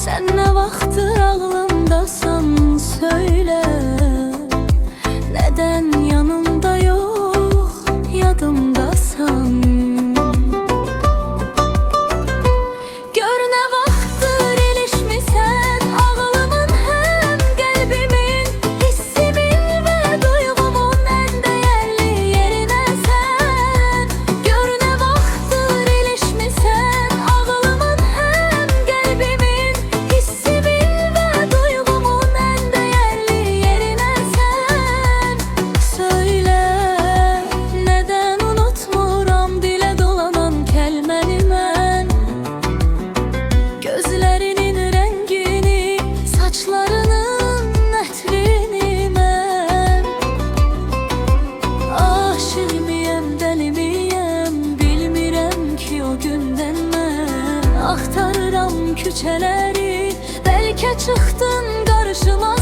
Sen ne vaxtdır ağlımdasan söyle, neden yanımda yok yadımdasan? Gör ne vaxtdır ilişmisən ağlımın hem kalbimin, hissimin ve duygumun en değerli yerine sen. Gör ne vaxtdır ilişmisən ağlımın hem kalbimin, hissimin ve duygumun en değerli yerine sen. Söyle, neden unutmuram dile dolanan kelmeni mən? Gözlerinin rengini, saçlarının ətrini mən. Aşık miyəm, dəli miyəm, bilmirəm ki o gündən mən. Axtarıram küçələri, bəlkə çıxdın qarşıma